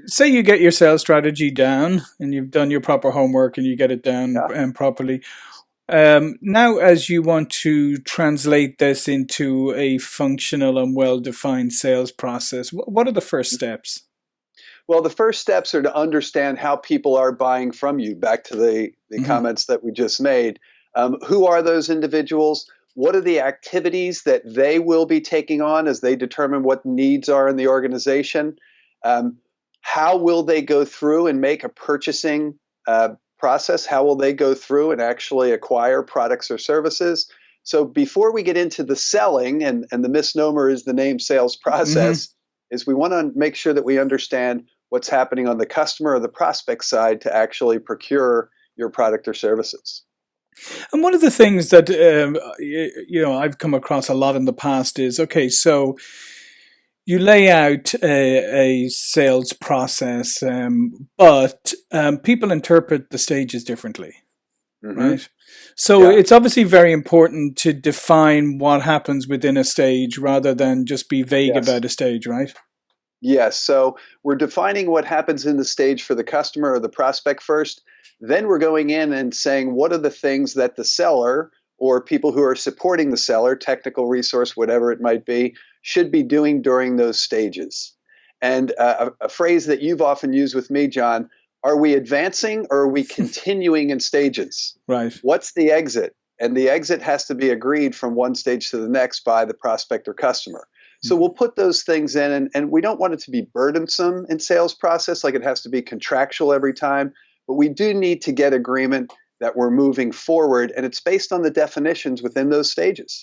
say you get your sales strategy down and you've done your proper homework and you get it down Yeah. properly. Now, as you want to translate this into a functional and well-defined sales process, what are the first steps? Well, the first steps are to understand how people are buying from you, back to the Hmm. comments that we just made. Who are those individuals? What are the activities that they will be taking on as they determine what needs are in the organization? Um, how will they go through and make a purchasing process? How will they go through and actually acquire products or services? So before we get into the selling, and the misnomer is the name sales Hmm. process, is we want to make sure that we understand what's happening on the customer or the prospect side to actually procure your product or services. And one of the things that I've come across a lot in the past is, okay, so you lay out a sales process, but people interpret the stages differently, Hmm. right? So Yeah. it's obviously very important to define what happens within a stage rather than just be vague Yes. about a stage, right? Yes. So we're defining what happens in the stage for the customer or the prospect first. Then we're going in and saying what are the things that the seller or people who are supporting the seller, technical resource, whatever it might be, should be doing during those stages. And a phrase that you've often used with me, John, are we advancing or are we continuing in stages? Right. What's the exit? And the exit has to be agreed from one stage to the next by the prospect or customer. So we'll put those things in, and we don't want it to be burdensome in sales process, like it has to be contractual every time, but we do need to get agreement that we're moving forward, and it's based on the definitions within those stages.